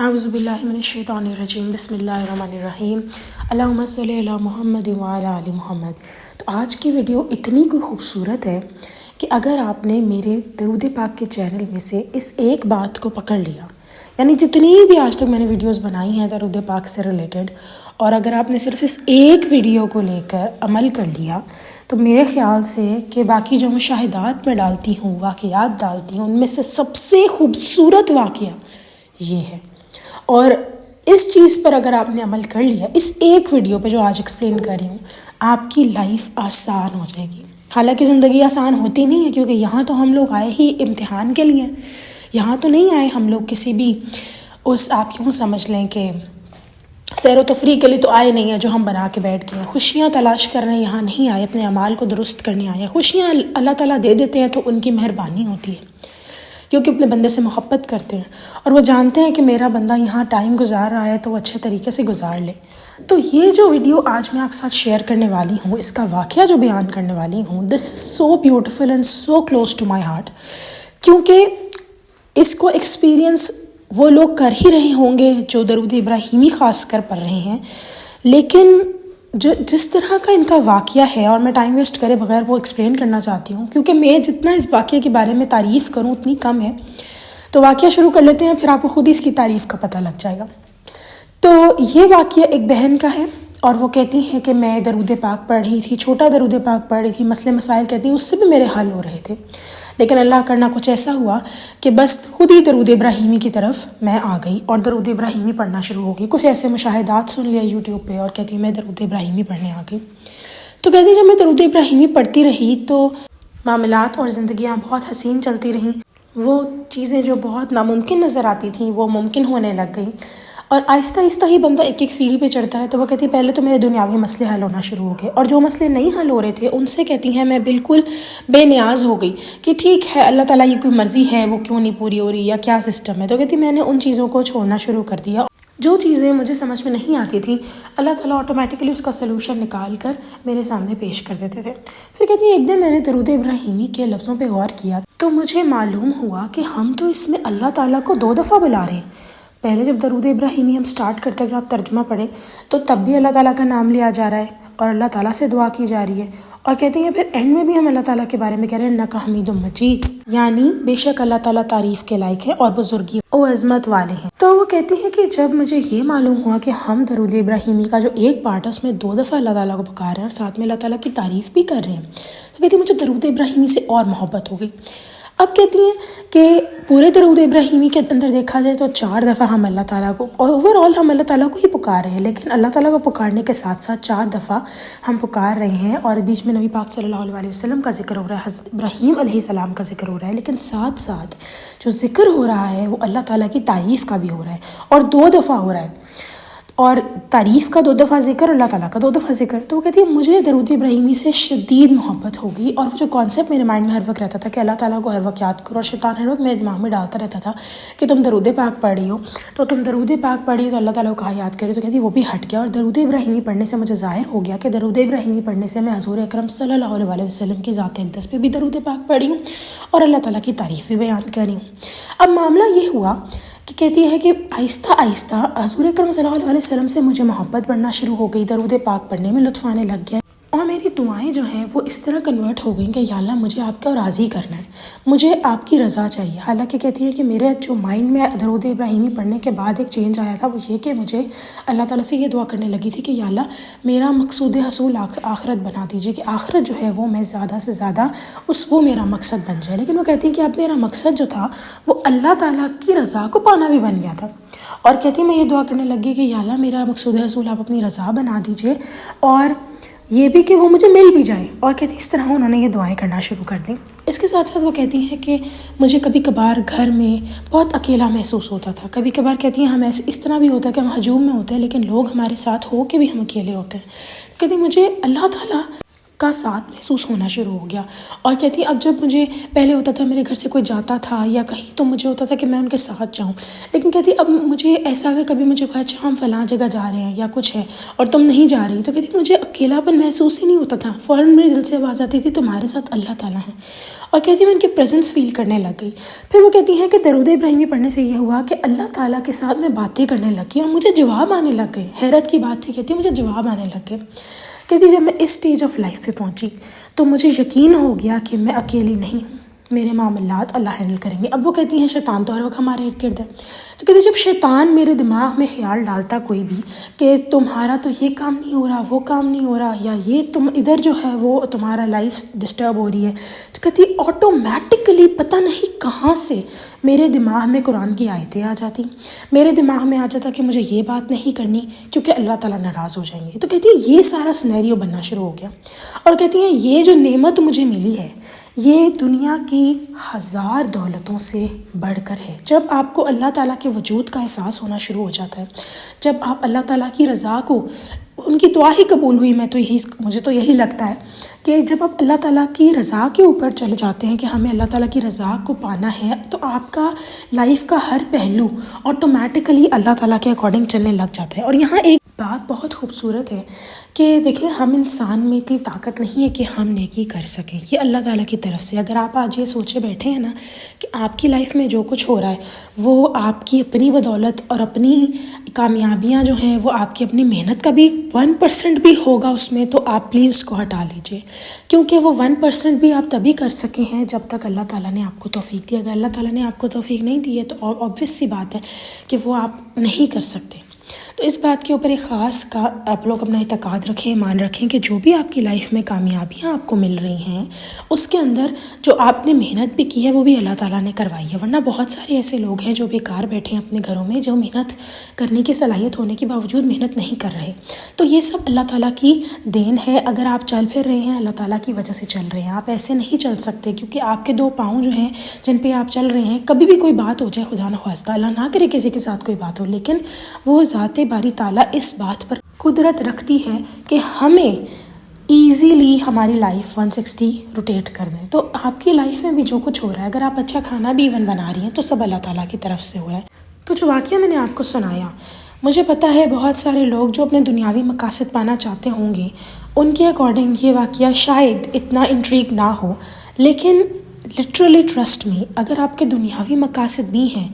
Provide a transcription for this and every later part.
اعوذ باللہ من الشیطان الرجیم، بسم اللہ الرحمن الرحیم، اللہم صلی علی محمد وعلی آل محمد۔ تو آج کی ویڈیو اتنی کوئی خوبصورت ہے کہ اگر آپ نے میرے درود پاک کے چینل میں سے اس ایک بات کو پکڑ لیا، یعنی جتنی بھی آج تک میں نے ویڈیوز بنائی ہیں درود پاک سے ریلیٹڈ، اور اگر آپ نے صرف اس ایک ویڈیو کو لے کر عمل کر لیا تو میرے خیال سے کہ باقی جو مشاہدات میں ڈالتی ہوں، واقعات ڈالتی ہوں، ان میں سے سب سے خوبصورت واقعہ یہ ہے۔ اور اس چیز پر اگر آپ نے عمل کر لیا، اس ایک ویڈیو پہ جو آج ایکسپلین کر رہی ہوں، آپ کی لائف آسان ہو جائے گی۔ حالانکہ زندگی آسان ہوتی نہیں ہے، کیونکہ یہاں تو ہم لوگ آئے ہی امتحان کے لیے، یہاں تو نہیں آئے ہم لوگ کسی بھی آپ یوں سمجھ لیں کہ سیر و تفریح کے لیے تو آئے نہیں ہیں جو ہم بنا کے بیٹھ گئے ہیں۔ خوشیاں تلاش کرنے یہاں نہیں آئے، اپنے اعمال کو درست کرنے آئے ہیں۔ خوشیاں اللہ تعالیٰ دے دیتے ہیں تو ان کی مہربانی ہوتی ہے، کیونکہ اپنے بندے سے محبت کرتے ہیں اور وہ جانتے ہیں کہ میرا بندہ یہاں ٹائم گزار رہا ہے تو وہ اچھے طریقے سے گزار لے۔ تو یہ جو ویڈیو آج میں آپ کے ساتھ شیئر کرنے والی ہوں، اس کا واقعہ جو بیان کرنے والی ہوں، this is so beautiful and so close to my heart, کیونکہ اس کو ایکسپیرئنس وہ لوگ کر ہی رہے ہوں گے جو درود ابراہیمی خاص کر پڑھ رہے ہیں، لیکن جس طرح کا ان کا واقعہ ہے، اور میں ٹائم ویسٹ کرے بغیر وہ ایکسپلین کرنا چاہتی ہوں، کیونکہ میں جتنا اس واقعے کے بارے میں تعریف کروں اتنی کم ہے۔ تو واقعہ شروع کر لیتے ہیں، پھر آپ کو خود ہی اس کی تعریف کا پتہ لگ جائے گا۔ تو یہ واقعہ ایک بہن کا ہے، اور وہ کہتی ہیں کہ میں درود پاک پڑھ رہی تھی، چھوٹا درود پاک پڑھ رہی تھی، مسئلے مسائل کہتی ہیں اس سے بھی میرے حل ہو رہے تھے، لیکن اللہ کرنا کچھ ایسا ہوا کہ بس خود ہی درود ابراہیمی کی طرف میں آ گئی اور درود ابراہیمی پڑھنا شروع ہو گئی۔ کچھ ایسے مشاہدات سن لیا یوٹیوب پہ، اور کہتی ہیں میں درود ابراہیمی پڑھنے آ گئی۔ تو کہتی ہیں جب میں درود ابراہیمی پڑھتی رہی تو معاملات اور زندگیاں بہت حسین چلتی رہیں، وہ چیزیں جو بہت ناممکن نظر آتی تھیں وہ ممکن ہونے لگ گئیں، اور آہستہ آہستہ ہی بندہ ایک ایک سیڑھی پہ چڑھتا ہے۔ تو وہ کہتی ہے پہلے تو میرے دنیاوی مسئلے حل ہونا شروع ہو گئے، اور جو مسئلے نہیں حل ہو رہے تھے ان سے کہتی ہیں میں بالکل بے نیاز ہو گئی کہ ٹھیک ہے اللہ تعالیٰ یہ کوئی مرضی ہے وہ کیوں نہیں پوری ہو رہی یا کیا سسٹم ہے۔ تو کہتی میں نے ان چیزوں کو چھوڑنا شروع کر دیا، جو چیزیں مجھے سمجھ میں نہیں آتی تھیں اللہ تعالیٰ آٹومیٹکلی اس کا سلوشن نکال کر میرے سامنے پیش کر دیتے تھے۔ پھر کہتی ہیں ایک دن میں نے درود ابراہیمی کے لفظوں پہ غور کیا تو مجھے معلوم ہوا کہ ہم تو اس میں اللہ تعالیٰ کو 2 دفعہ بلا رہے ہیں۔ پہلے جب درود ابراہیمی ہم سٹارٹ کرتے ہیں، اگر آپ ترجمہ پڑھیں تو تب بھی اللہ تعالیٰ کا نام لیا جا رہا ہے اور اللہ تعالیٰ سے دعا کی جا رہی ہے، اور کہتی ہیں پھر اینڈ میں بھی ہم اللہ تعالیٰ کے بارے میں کہہ رہے ہیں انک حمید مجید، یعنی بے شک اللہ تعالیٰ تعریف کے لائق ہے اور بزرگی و عظمت والے ہیں۔ تو وہ کہتی ہیں کہ جب مجھے یہ معلوم ہوا کہ ہم درود ابراہیمی کا جو ایک پارٹ ہے اس میں 2 دفعہ اللہ تعالیٰ کو پکار رہے ہیں اور ساتھ میں اللہ تعالیٰ کی تعریف بھی کر رہے ہیں، تو کہتی ہیں مجھے درود ابراہیمی سے اور محبت ہو گئی۔ اب کہتی ہیں کہ پورے درود ابراہیمی کے اندر دیکھا جائے تو 4 دفعہ ہم اللہ تعالیٰ کو، اور اوور آل ہم اللہ تعالیٰ کو ہی پکار رہے ہیں، لیکن اللہ تعالیٰ کو پکارنے کے ساتھ ساتھ 4 دفعہ ہم پکار رہے ہیں، اور بیچ میں نبی پاک صلی اللہ علیہ وسلم کا ذکر ہو رہا ہے، حضرت ابراہیم علیہ السلام کا ذکر ہو رہا ہے، لیکن ساتھ ساتھ جو ذکر ہو رہا ہے وہ اللہ تعالیٰ کی تعریف کا بھی ہو رہا ہے، اور 2 دفعہ ہو رہا ہے، اور تعریف کا 2 دفعہ ذکر، اللہ تعالیٰ کا 2 دفعہ ذکر۔ تو وہ کہتی ہے مجھے درود ابراہیمی سے شدید محبت ہو گئی، اور وہ جو کانسیپٹ میرے مائنڈ میں ہر وقت رہتا تھا کہ اللہ تعالیٰ کو ہر وقت یاد کرو، اور شیطان ہر وقت میرے دماغ میں ڈالتا رہتا تھا کہ تم درود پاک پڑھ رہی ہو تو تم درود پاک پڑھی تو اللہ تعالیٰ کو کہا یاد کرے، تو کہتی وہ بھی ہٹ گیا، اور درود ابراہیمی پڑھنے سے مجھے ظاہر ہو گیا کہ درود ابراہیمی پڑھنے سے میں حضور اکرم صلی اللہ علیہ وسلم کی ذات اقدس پہ بھی درود پاک پڑھی ہوں اور اللہ تعالیٰ کی تعریف بھی بیان کر رہی ہوں۔ اب معاملہ یہ ہوا کہ کہتی ہے کہ آہستہ آہستہ حضور اکرم صلی اللہ علیہ وسلم سے مجھے محبت بڑھنا شروع ہو گئی، درود پاک پڑھنے میں لطف آنے لگ گیا، اور میری دعائیں جو ہیں وہ اس طرح کنورٹ ہو گئیں کہ یا اللہ مجھے آپ کا راضی کرنا ہے، مجھے آپ کی رضا چاہیے۔ حالانکہ کہتی ہے کہ میرے جو مائنڈ میں درود ابراہیمی پڑھنے کے بعد ایک چینج آیا تھا، وہ یہ کہ مجھے اللہ تعالیٰ سے یہ دعا کرنے لگی تھی کہ یا اللہ میرا مقصود حصول آخرت بنا دیجیے، کہ آخرت جو ہے وہ میں زیادہ سے زیادہ وہ میرا مقصد بن جائے۔ لیکن وہ کہتی ہے کہ اب میرا مقصد جو تھا وہ اللہ تعالیٰ کی رضا کو پانا بھی بن گیا تھا، اور کہتی ہے میں یہ دعا کرنے لگی کہ یا اللہ میرا مقصود حصول آپ اپنی رضا بنا دیجیے، اور یہ بھی کہ وہ مجھے مل بھی جائیں، اور کہتی اس طرح انہوں نے یہ دعائیں کرنا شروع کر دیں۔ اس کے ساتھ ساتھ وہ کہتی ہیں کہ مجھے کبھی کبھار گھر میں بہت اکیلا محسوس ہوتا تھا، کبھی کبھار کہتی ہیں ہم اس طرح بھی ہوتا ہے کہ ہم ہجوم میں ہوتے ہیں لیکن لوگ ہمارے ساتھ ہو کے بھی ہم اکیلے ہوتے ہیں۔ کہتی مجھے اللہ تعالیٰ کا ساتھ محسوس ہونا شروع ہو گیا. اور کہتی اب جب مجھے پہلے ہوتا تھا میرے گھر سے کوئی جاتا تھا یا کہیں تو مجھے ہوتا تھا کہ میں ان کے ساتھ جاؤں، لیکن کہتی اب مجھے ایسا اگر کبھی مجھے کہا اچھا ہم فلاں جگہ جا رہے ہیں یا کچھ ہے اور تم نہیں جا رہی، تو کہتی مجھے اکیلاپن محسوس ہی نہیں ہوتا تھا. فوراً میرے دل سے آواز آتی تھی تمہارے ساتھ اللہ تعالیٰ ہے. اور کہتی میں ان کی پریزنس فیل کرنے لگ گئی. پھر وہ کہتی ہیں کہ درود ابراہیمی پڑھنے سے یہ ہوا کہ اللہ تعالیٰ کے ساتھ میں باتیں کرنے لگی اور مجھے جواب آنے لگ گئے. حیرت کی بات تھی، کہتی مجھے جواب آنے لگ گئے. کہتی جب میں اس سٹیج آف لائف پہ پہنچی تو مجھے یقین ہو گیا کہ میں اکیلی نہیں ہوں، میرے معاملات اللہ ہینڈل کریں گے. اب وہ کہتی ہیں شیطان تو ہر وقت ہمارے ارد گرد ہے. تو کہتی جب شیطان میرے دماغ میں خیال ڈالتا کوئی بھی کہ تمہارا تو یہ کام نہیں ہو رہا، وہ کام نہیں ہو رہا، یا یہ تم ادھر جو ہے وہ تمہارا لائف ڈسٹرب ہو رہی ہے، تو کہتی آٹومیٹکلی پتہ نہیں کہاں سے میرے دماغ میں قرآن کی آیتیں آ جاتی، میرے دماغ میں آ جاتا کہ مجھے یہ بات نہیں کرنی کیونکہ اللہ تعالیٰ ناراض ہو جائیں گے. تو کہتی ہے یہ سارا سنیریو بننا شروع ہو گیا. اور کہتی ہیں یہ جو نعمت مجھے ملی ہے یہ دنیا کی 1000 دولتوں سے بڑھ کر ہے. جب آپ کو اللہ تعالیٰ کے وجود کا احساس ہونا شروع ہو جاتا ہے، جب آپ اللہ تعالیٰ کی رضا کو، ان کی دعا ہی قبول ہوئی، مجھے تو یہی لگتا ہے کہ جب آپ اللہ تعالیٰ کی رضا کے اوپر چلے جاتے ہیں کہ ہمیں اللہ تعالیٰ کی رضا کو پانا ہے، تو آپ کا لائف کا ہر پہلو آٹومیٹکلی اللہ تعالیٰ کے اکارڈنگ چلنے لگ جاتا ہے. اور یہاں ایک بات بہت خوبصورت ہے کہ دیکھیں ہم انسان میں اتنی طاقت نہیں ہے کہ ہم نیکی کر سکیں، یہ اللہ تعالیٰ کی طرف سے. اگر آپ آج یہ سوچے بیٹھے ہیں نا کہ آپ کی لائف میں جو کچھ ہو رہا ہے وہ آپ کی اپنی بدولت اور اپنی کامیابیاں جو ہیں وہ آپ کی اپنی محنت کا بھی 1% بھی ہوگا اس میں، تو آپ پلیز اس کو ہٹا لیجئے، کیونکہ وہ 1% بھی آپ تبھی کر سکے ہیں جب تک اللہ تعالیٰ نے آپ کو توفیق دی. اگر اللہ تعالیٰ نے آپ کو توفیق نہیں دی ہے تو obvious سی بات ہے کہ وہ آپ نہیں کر سکتے. تو اس بات کے اوپر ایک خاص آپ لوگ اپنا اعتقاد رکھیں، ایمان رکھیں کہ جو بھی آپ کی لائف میں کامیابیاں آپ کو مل رہی ہیں اس کے اندر جو آپ نے محنت بھی کی ہے وہ بھی اللہ تعالیٰ نے کروائی ہے. ورنہ بہت سارے ایسے لوگ ہیں جو بیکار بیٹھے ہیں اپنے گھروں میں، جو محنت کرنے کی صلاحیت ہونے کے باوجود محنت نہیں کر رہے. تو یہ سب اللہ تعالیٰ کی دین ہے. اگر آپ چل پھر رہے ہیں اللہ تعالیٰ کی وجہ سے چل رہے ہیں. آپ ایسے نہیں چل سکتے کیونکہ آپ کے 2 پاؤں جو ہیں جن پہ آپ چل رہے ہیں، کبھی بھی کوئی بات ہو جائے، خدا نخواستہ اللہ نہ کرے کسی کے ساتھ کوئی بات ہو، لیکن وہ ذات باری تعالیٰ اس بات پر قدرت رکھتی ہے کہ ہمیں ایزیلی ہماری لائف 160 روٹیٹ کر دیں. تو آپ کی لائف میں بھی جو کچھ ہو رہا ہے، اگر آپ اچھا کھانا بھی ایون بنا رہی ہیں تو سب اللہ تعالیٰ کی طرف سے ہو رہا ہے. تو جو واقعہ میں نے آپ کو سنایا، مجھے پتہ ہے بہت سارے لوگ جو اپنے دنیاوی مقاصد پانا چاہتے ہوں گے ان کے اکارڈنگ یہ واقعہ شاید اتنا انٹریگ نہ ہو، لیکن لٹرلی ٹرسٹ می، اگر آپ کے دنیاوی مقاصد بھی ہیں،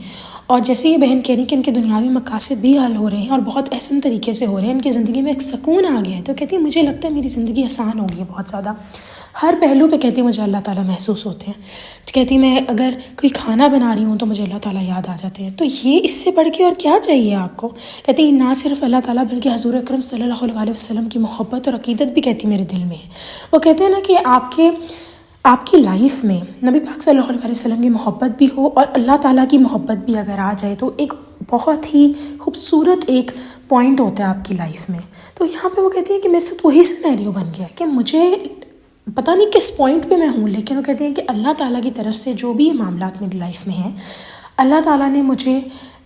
اور جیسے یہ بہن کہہ رہی کہ ان کے دنیاوی مقاصد بھی حل ہو رہے ہیں اور بہت احسن طریقے سے ہو رہے ہیں، ان کی زندگی میں ایک سکون آ گیا ہے، تو کہتی ہے مجھے لگتا ہے میری زندگی آسان ہو گئی ہے بہت زیادہ. ہر پہلو پہ کہتی مجھے اللہ تعالیٰ محسوس ہوتے ہیں. کہتی میں اگر کوئی کھانا بنا رہی ہوں تو مجھے اللہ تعالیٰ یاد آ جاتے ہیں. تو یہ اس سے بڑھ کے اور کیا چاہیے آپ کو؟ کہتی نہ صرف اللہ تعالیٰ بلکہ حضور اکرم صلی اللہ علیہ وسلم کی محبت اور عقیدت بھی کہتی میرے دل میں ہے. وہ کہتے ہیں نا کہ آپ کی لائف میں نبی پاک صلی اللہ علیہ وسلم کی محبت بھی ہو اور اللہ تعالیٰ کی محبت بھی اگر آ جائے تو ایک بہت ہی خوبصورت ایک پوائنٹ ہوتا ہے آپ کی لائف میں. تو یہاں پہ وہ کہتی ہیں کہ میرے ساتھ وہی سینیریو بن گیا کہ مجھے پتہ نہیں کس پوائنٹ پہ میں ہوں، لیکن وہ کہتی ہیں کہ اللہ تعالیٰ کی طرف سے جو بھی معاملات میری لائف میں ہیں، اللہ تعالیٰ نے مجھے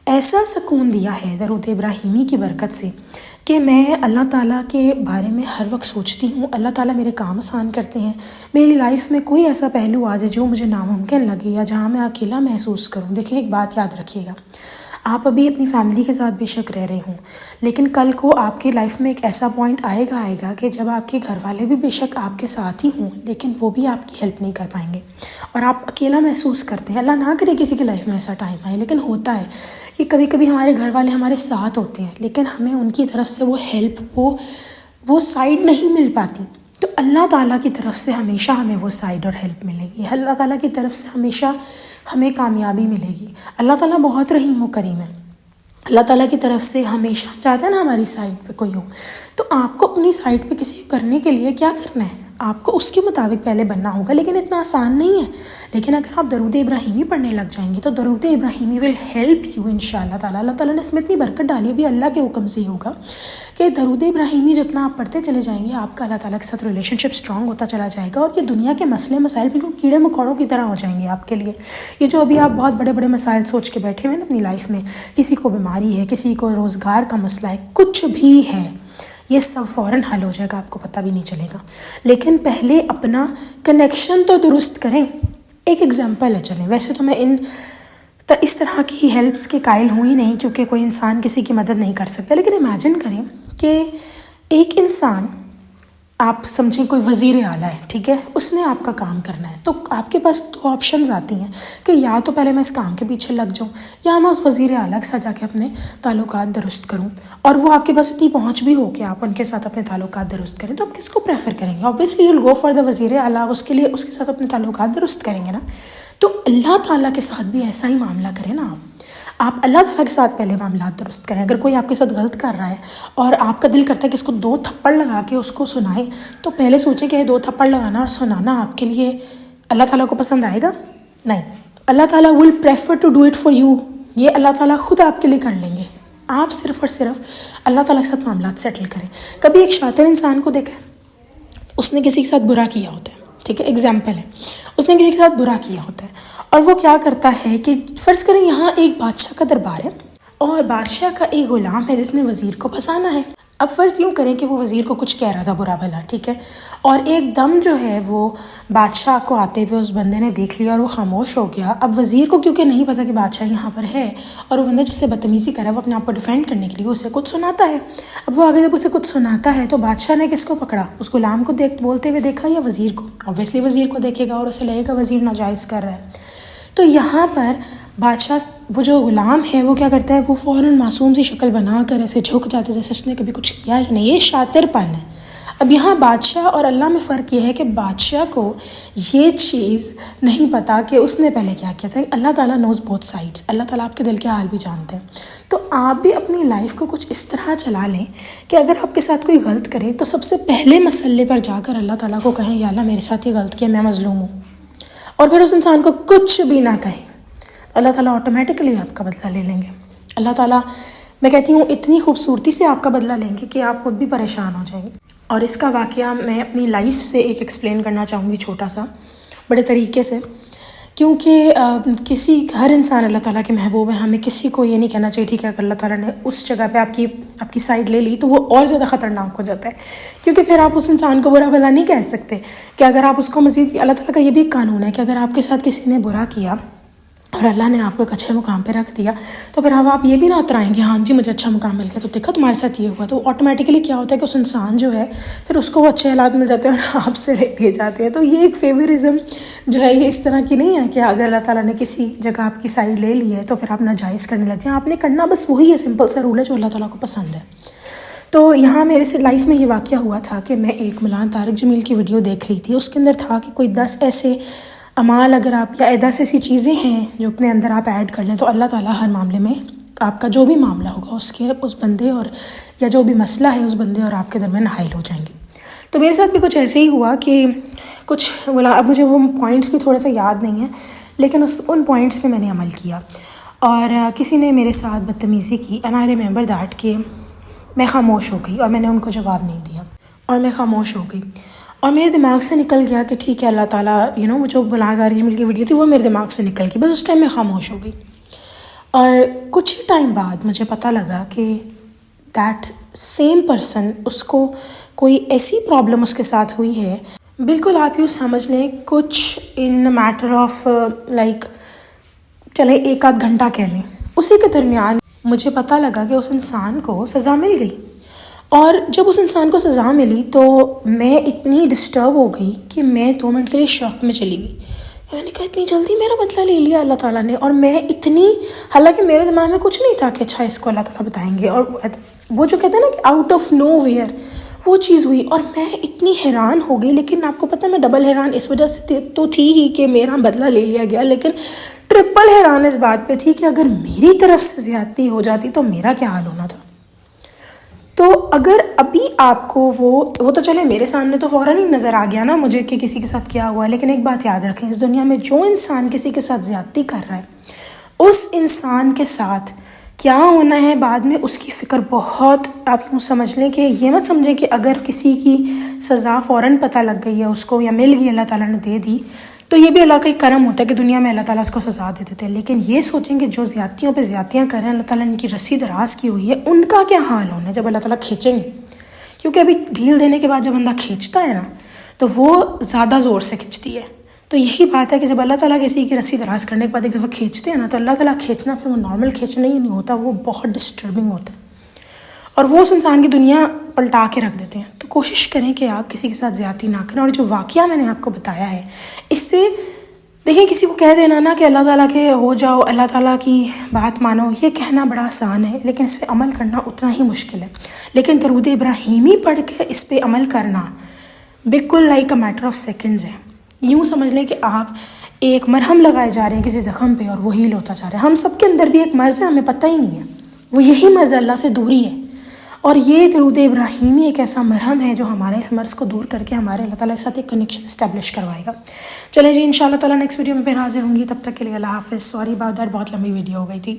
ایسا سکون دیا ہے درود ابراہیمی کی برکت سے کہ میں اللہ تعالیٰ کے بارے میں ہر وقت سوچتی ہوں. اللہ تعالیٰ میرے کام آسان کرتے ہیں. میری لائف میں کوئی ایسا پہلو آ جائے جو مجھے ناممکن لگے یا جہاں میں اکیلا محسوس کروں. دیکھیں ایک بات یاد رکھیے گا، آپ ابھی اپنی فیملی کے ساتھ بے شک رہ رہے ہوں، لیکن کل کو آپ کی لائف میں ایک ایسا پوائنٹ آئے گا کہ جب آپ کے گھر والے بھی بے شک آپ کے ساتھ ہی ہوں لیکن وہ بھی آپ کی ہیلپ نہیں کر پائیں گے اور آپ اکیلا محسوس کرتے ہیں. اللہ نہ کرے کسی کی لائف میں ایسا ٹائم آئے، لیکن ہوتا ہے کہ کبھی کبھی ہمارے گھر والے ہمارے ساتھ ہوتے ہیں لیکن ہمیں ان کی طرف سے وہ ہیلپ، وہ سائڈ نہیں مل پاتی. تو اللہ تعالیٰ کی طرف سے ہمیشہ ہمیں وہ سائڈ اور ہیلپ ملے گی. اللہ تعالیٰ کی طرف سے ہمیشہ ہمیں کامیابی ملے گی. اللہ تعالیٰ بہت رحیم و کریم ہے. اللہ تعالیٰ کی طرف سے ہمیشہ چاہتا ہے نا ہماری سائڈ پہ کوئی ہو. تو آپ کو اپنی سائڈ پہ کسی کو کرنے کے لیے کیا کرنا ہے؟ آپ کو اس کے مطابق پہلے بننا ہوگا، لیکن اتنا آسان نہیں ہے. لیکن اگر آپ درود ابراہیمی پڑھنے لگ جائیں گے تو درود ابراہیمی ول ہیلپ یو انشاءاللہ تعالیٰ. اللہ تعالیٰ نے اس میں اتنی برکت ڈالی بھی اللہ کے حکم سے ہی ہوگا کہ درود ابراہیمی جتنا آپ پڑھتے چلے جائیں گے آپ کا اللہ تعالیٰ کے ساتھ ریلیشن شپ اسٹرانگ ہوتا چلا جائے گا، اور یہ دنیا کے مسئلے مسائل بالکل کیڑے مکوڑوں کی طرح ہو جائیں گے آپ کے لیے. یہ جو ابھی آپ بہت بڑے بڑے مسائل سوچ کے بیٹھے ہوئے ہیں اپنی لائف میں، کسی کو بیماری ہے، کسی کو روزگار کا مسئلہ ہے، کچھ بھی ہے، یہ سب فوراً حل ہو جائے گا، آپ کو پتہ بھی نہیں چلے گا. لیکن پہلے اپنا کنیکشن تو درست کریں. ایک ایگزامپل ہے، چلیں ویسے تو میں اس طرح کی ہیلپس کے قائل ہوں ہی نہیں، کیونکہ کوئی انسان کسی کی مدد نہیں کر سکتا. لیکن امیجن کریں کہ ایک انسان، آپ سمجھیں کوئی وزیر اعلیٰ ہے، ٹھیک ہے، اس نے آپ کا کام کرنا ہے. تو آپ کے پاس 2 آپشنز آتی ہیں کہ یا تو پہلے میں اس کام کے پیچھے لگ جاؤں، یا میں اس وزیر اعلیٰ کے ساتھ جا کے اپنے تعلقات درست کروں. اور وہ آپ کے پاس اتنی پہنچ بھی ہو کہ آپ ان کے ساتھ اپنے تعلقات درست کریں، تو آپ کس کو پریفر کریں گے؟ Obviously you will go for the وزیر اعلیٰ. اس کے لیے اس کے ساتھ اپنے تعلقات درست کریں گے نا. تو اللہ تعالیٰ کے ساتھ بھی ایسا ہی معاملہ کریں نا. آپ اللہ تعالیٰ کے ساتھ پہلے معاملات درست کریں. اگر کوئی آپ کے ساتھ غلط کر رہا ہے اور آپ کا دل کرتا ہے کہ اس کو 2 تھپڑ لگا کے اس کو سنائیں، تو پہلے سوچیں کہ یہ 2 تھپڑ لگانا اور سنانا آپ کے لیے اللہ تعالیٰ کو پسند آئے گا؟ نہیں. اللہ تعالیٰ will prefer to do it for you. یہ اللہ تعالیٰ خود آپ کے لیے کر لیں گے. آپ صرف اور صرف اللہ تعالیٰ کے ساتھ معاملات سیٹل کریں. کبھی ایک شاطر انسان کو دیکھیں، اس نے کسی کے ساتھ برا کیا ہوتا ہے، ٹھیک ہے، ایگزامپل ہے، اس نے کسی کے ساتھ برا کیا ہوتا ہے، اور وہ کیا کرتا ہے کہ فرض کریں یہاں ایک بادشاہ کا دربار ہے اور بادشاہ کا ایک غلام ہے جس نے وزیر کو پھنسانا ہے. اب فرض یوں کریں کہ وہ وزیر کو کچھ کہہ رہا تھا برا بھلا، ٹھیک ہے، اور ایک دم جو ہے وہ بادشاہ کو آتے ہوئے اس بندے نے دیکھ لیا اور وہ خاموش ہو گیا. اب وزیر کو کیونکہ نہیں پتہ کہ بادشاہ یہاں پر ہے، اور وہ بندہ جس سے بدتمیزی کر رہا ہے وہ اپنے آپ کو ڈیفینڈ کرنے کے لیے اسے کچھ سناتا ہے. اب وہ آگے جب اسے کچھ سناتا ہے تو بادشاہ نے کس کو پکڑا؟ اس غلام کو بولتے ہوئے دیکھا یا وزیر کو؟ اوبویسلی وزیر کو دیکھے گا اور اسے لگے گا وزیر ناجائز کر رہا ہے. تو یہاں پر بادشاہ، وہ جو غلام ہے وہ کیا کرتا ہے، وہ فوراً معصوم سی شکل بنا کر ایسے جھک جاتا ہے جیسے اس نے کبھی کچھ کیا ہی نہیں. یہ شاطر پن ہے. اب یہاں بادشاہ اور اللہ میں فرق یہ ہے کہ بادشاہ کو یہ چیز نہیں پتہ کہ اس نے پہلے کیا کیا تھا. اللہ تعالیٰ نوز بوتھ سائڈس. اللہ تعالیٰ آپ کے دل کے حال بھی جانتے ہیں. تو آپ بھی اپنی لائف کو کچھ اس طرح چلا لیں کہ اگر آپ کے ساتھ کوئی غلط کرے تو سب سے پہلے مسئلے پر جا کر اللہ تعالیٰ کو کہیں، یا اللہ میرے ساتھ یہ غلط کیا، میں مظلوم ہوں، اور پھر اس انسان کو کچھ بھی نہ کہیں. اللہ تعالیٰ آٹومیٹکلی آپ کا بدلہ لے لیں گے. اللہ تعالیٰ، میں کہتی ہوں، اتنی خوبصورتی سے آپ کا بدلہ لیں گے کہ آپ خود بھی پریشان ہو جائیں گے. اور اس کا واقعہ میں اپنی لائف سے ایک ایکسپلین کرنا چاہوں گی، چھوٹا سا، بڑے طریقے سے، کیونکہ ہر انسان اللہ تعالیٰ کے محبوب ہے. ہمیں کسی کو یہ نہیں کہنا چاہیے ٹھیک ہے اگر اللہ تعالیٰ نے اس جگہ پہ آپ کی سائڈ لے لی تو وہ اور زیادہ خطرناک ہو جاتا ہے، کیونکہ پھر آپ اس انسان کو برا بھلا نہیں کہہ سکتے. کہ اگر آپ اس کو مزید، اللہ تعالیٰ کا یہ بھی ایک قانون ہے کہ اگر آپ کے ساتھ کسی نے برا کیا اور اللہ نے آپ کو ایک اچھے مقام پہ رکھ دیا تو پھر اب آپ یہ بھی نہ اترائیں گے ہاں جی مجھے اچھا مقام مل گیا تو دیکھا تمہارے ساتھ یہ ہوا. تو آٹومیٹکلی کیا ہوتا ہے کہ اس انسان جو ہے پھر اس کو وہ اچھے حالات مل جاتے ہیں اور آپ سے لے لیے جاتے ہیں. تو یہ ایک فیورزم جو ہے یہ اس طرح کی نہیں ہے کہ اگر اللہ تعالیٰ نے کسی جگہ آپ کی سائڈ لے لی ہے تو پھر آپ ناجائز کرنے لگتے ہیں. آپ نے کرنا بس وہی ہے، سمپل سا رول ہے جو اللہ تعالیٰ کو پسند ہے. تو یہاں میرے سے لائف میں یہ واقعہ ہوا تھا کہ میں ایک مولانا طارق جمیل کی ویڈیو دیکھ رہی تھی. اس کے اندر تھا کہ کوئی 10 ایسے اعمال اگر آپ، یا 10 ایسی چیزیں ہیں جو اپنے اندر آپ ایڈ کر لیں تو اللہ تعالیٰ ہر معاملے میں آپ کا جو بھی معاملہ ہوگا اس بندے اور یا جو بھی مسئلہ ہے اس بندے اور آپ کے درمیان حائل ہو جائیں گے. تو میرے ساتھ بھی کچھ ایسے ہی ہوا کہ کچھ اب مجھے وہ پوائنٹس بھی تھوڑا سا یاد نہیں ہیں لیکن ان پوائنٹس پہ میں نے عمل کیا اور کسی نے میرے ساتھ بدتمیزی کی اینڈ آئی ریممبر دیٹ کہ میں خاموش ہو گئی اور میں نے ان کو جواب نہیں دیا اور میں خاموش ہو گئی. اور میرے دماغ سے نکل گیا کہ ٹھیک ہے اللہ تعالیٰ وہ جو مولانا طارق جمیل کی ویڈیو تھی وہ میرے دماغ سے نکل گئی. بس اس ٹائم میں خاموش ہو گئی. اور کچھ ہی ٹائم بعد مجھے پتہ لگا کہ دیٹ سیم پرسن، اس کو کوئی ایسی پرابلم اس کے ساتھ ہوئی ہے، بالکل آپ یوں سمجھ لیں کچھ ان میٹر آف لائک چلے 1 آدھ گھنٹہ کہہ لیں، اسی کے درمیان مجھے پتہ لگا کہ اس انسان کو سزا مل گئی. اور جب اس انسان کو سزا ملی تو میں اتنی ڈسٹرب ہو گئی کہ میں 2 منٹ کے لیے شاک میں چلی گئی. میں نے کہا اتنی جلدی میرا بدلہ لے لیا اللہ تعالیٰ نے. اور میں حالانکہ میرے دماغ میں کچھ نہیں تھا کہ اچھا اس کو اللہ تعالیٰ بتائیں گے، اور وہ جو کہتے ہیں نا کہ آؤٹ آف نو ویئر وہ چیز ہوئی اور میں اتنی حیران ہو گئی. لیکن آپ کو پتہ ہے میں ڈبل حیران اس وجہ سے تو تھی ہی کہ میرا بدلہ لے لیا گیا، لیکن ٹرپل حیران اس بات پہ تھی کہ اگر میری طرف سے زیادتی ہو جاتی تو میرا کیا حال ہونا تھا. تو اگر ابھی آپ کو وہ تو چلے میرے سامنے تو فوراً ہی نظر آ گیا نا مجھے کہ کسی کے ساتھ کیا ہوا ہے، لیکن ایک بات یاد رکھیں، اس دنیا میں جو انسان کسی کے ساتھ زیادتی کر رہا ہے اس انسان کے ساتھ کیا ہونا ہے بعد میں اس کی فکر بہت، آپ یوں سمجھ لیں کہ یہ مت سمجھیں کہ اگر کسی کی سزا فوراً پتہ لگ گئی ہے اس کو یا مل گئی اللہ تعالیٰ نے دے دی تو یہ بھی اللہ کا ایک کرم ہوتا ہے کہ دنیا میں اللہ تعالیٰ اس کو سزا دے دیتے ہیں. لیکن یہ سوچیں کہ جو زیادتیوں پہ زیادتیاں کر رہے ہیں اللہ تعالیٰ نے ان کی رسی دراز کی ہوئی ہے ان کا کیا حال ہونا ہے جب اللہ تعالیٰ کھینچیں گے. کیونکہ ابھی ڈھیل دینے کے بعد جب بندہ کھینچتا ہے نا تو وہ زیادہ زور سے کھینچتی ہے. تو یہی بات ہے کہ جب اللہ تعالیٰ کسی کی رسی دراز کرنے کے بعد ایک دفعہ کھینچتے ہیں نا تو اللہ تعالیٰ کھینچنا پھر وہ نارمل کھینچنا ہی نہیں ہوتا, وہ بہت ڈسٹربنگ ہوتا ہے اور وہ اس انسان کی دنیا پلٹا کے رکھ دیتے ہیں. تو کوشش کریں کہ آپ کسی کے ساتھ زیادتی نہ کریں. اور جو واقعہ میں نے آپ کو بتایا ہے اس سے دیکھیں, کسی کو کہہ دینا نا کہ اللہ تعالیٰ کے ہو جاؤ, اللہ تعالیٰ کی بات مانو, یہ کہنا بڑا آسان ہے لیکن اس پہ عمل کرنا اتنا ہی مشکل ہے. لیکن درود ابراہیمی پڑھ کے اس پہ عمل کرنا بالکل like a matter of seconds ہے. یوں سمجھ لیں کہ آپ ایک مرہم لگائے جا رہے ہیں کسی زخم پہ اور وہ ہیل ہوتا جا رہا ہے. ہم سب کے اندر بھی ایک مرض ہے, ہمیں پتہ ہی نہیں ہے, وہ یہی مرض اللہ سے دوری ہے. اور یہ درود ابراہیمی ایک ایسا مرہم ہے جو ہمارے اس مرض کو دور کر کے ہمارے اللہ تعالیٰ کے ساتھ ایک کنیکشن اسٹیبلش کروائے گا. چلیں جی, انشاءاللہ تعالیٰ نیکسٹ ویڈیو میں پھر حاضر ہوں گی. تب تک کے لیے اللہ حافظ. سوری اباؤٹ دیٹ, بہت لمبی ویڈیو ہو گئی تھی.